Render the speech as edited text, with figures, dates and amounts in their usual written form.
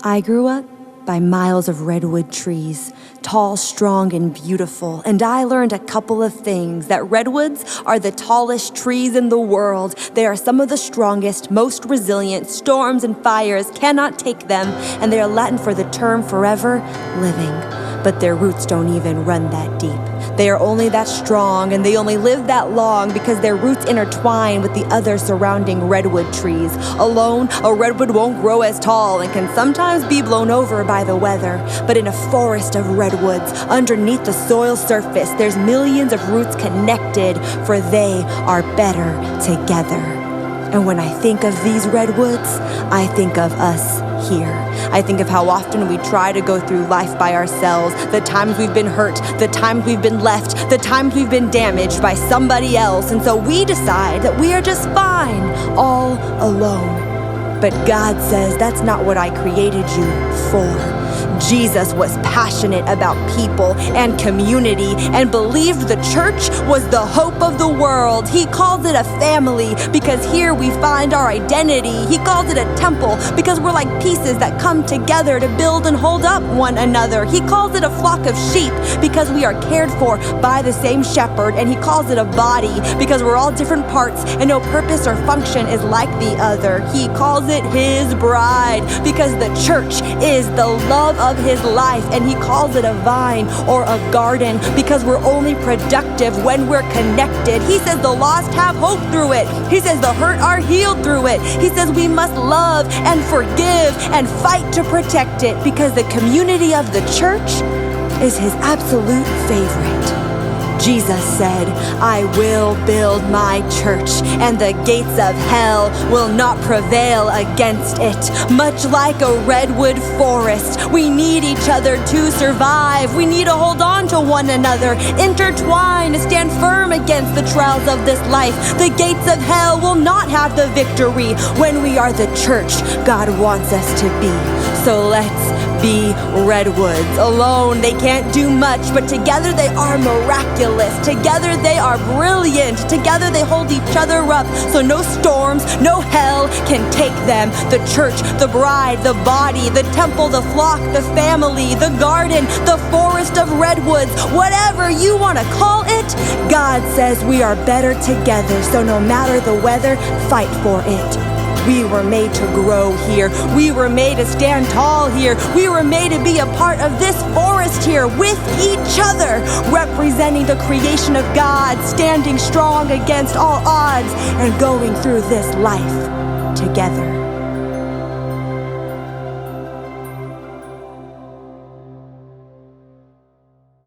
I grew up by miles of redwood trees, tall, strong, and beautiful, and I learned a couple of things: that redwoods are the tallest trees in the world. They are some of the strongest, most resilient. Storms and fires cannot take them, and they are Latin for the term forever living. But their roots don't even run that deep. They are only that strong, and they only live that long because their roots intertwine with the other surrounding redwood trees. Alone, a redwood won't grow as tall and can sometimes be blown over by the weather. But in a forest of redwoods, underneath the soil surface, there's millions of roots connected, for they are better together. And when I think of these redwoods, I think of us here. I think of how often we try to go through life by ourselves, the times we've been hurt, the times we've been left, the times we've been damaged by somebody else, and so we decide that we are just fine all alone. But God says that's not what I created you for. Jesus was passionate about people and community and believed the church was the hope of the world. He calls it a family because here we find our identity. He calls it a temple because we're like pieces that come together to build and hold up one another. He calls it a flock of sheep because we are cared for by the same shepherd. And he calls it a body because we're all different parts and no purpose or function is like the other. He calls it his bride because the church is the love of his life, and he calls it a vine or a garden because we're only productive when we're connected. He says the lost have hope through it. He says the hurt are healed through it. He says we must love and forgive and fight to protect it because the community of the church is his absolute favorite. Jesus said, I will build my church, and the gates of hell will not prevail against it. Much like a redwood forest, we need each other to survive. We need to hold on to one another, intertwine, to stand firm against the trials of this life. The gates of hell will not have the victory when we are the church God wants us to be. So let's be redwoods. Alone, they can't do much, but together they are miraculous. Together they are brilliant. Together they hold each other up, so no storms, no hell can take them. The church, the bride, the body, the temple, the flock, the family, the garden, the forest of redwoods, whatever you want to call it, God says we are better together, so no matter the weather, fight for it. We were made to grow here. We were made to stand tall here. We were made to be a part of this forest here with each other, representing the creation of God, standing strong against all odds and going through this life together.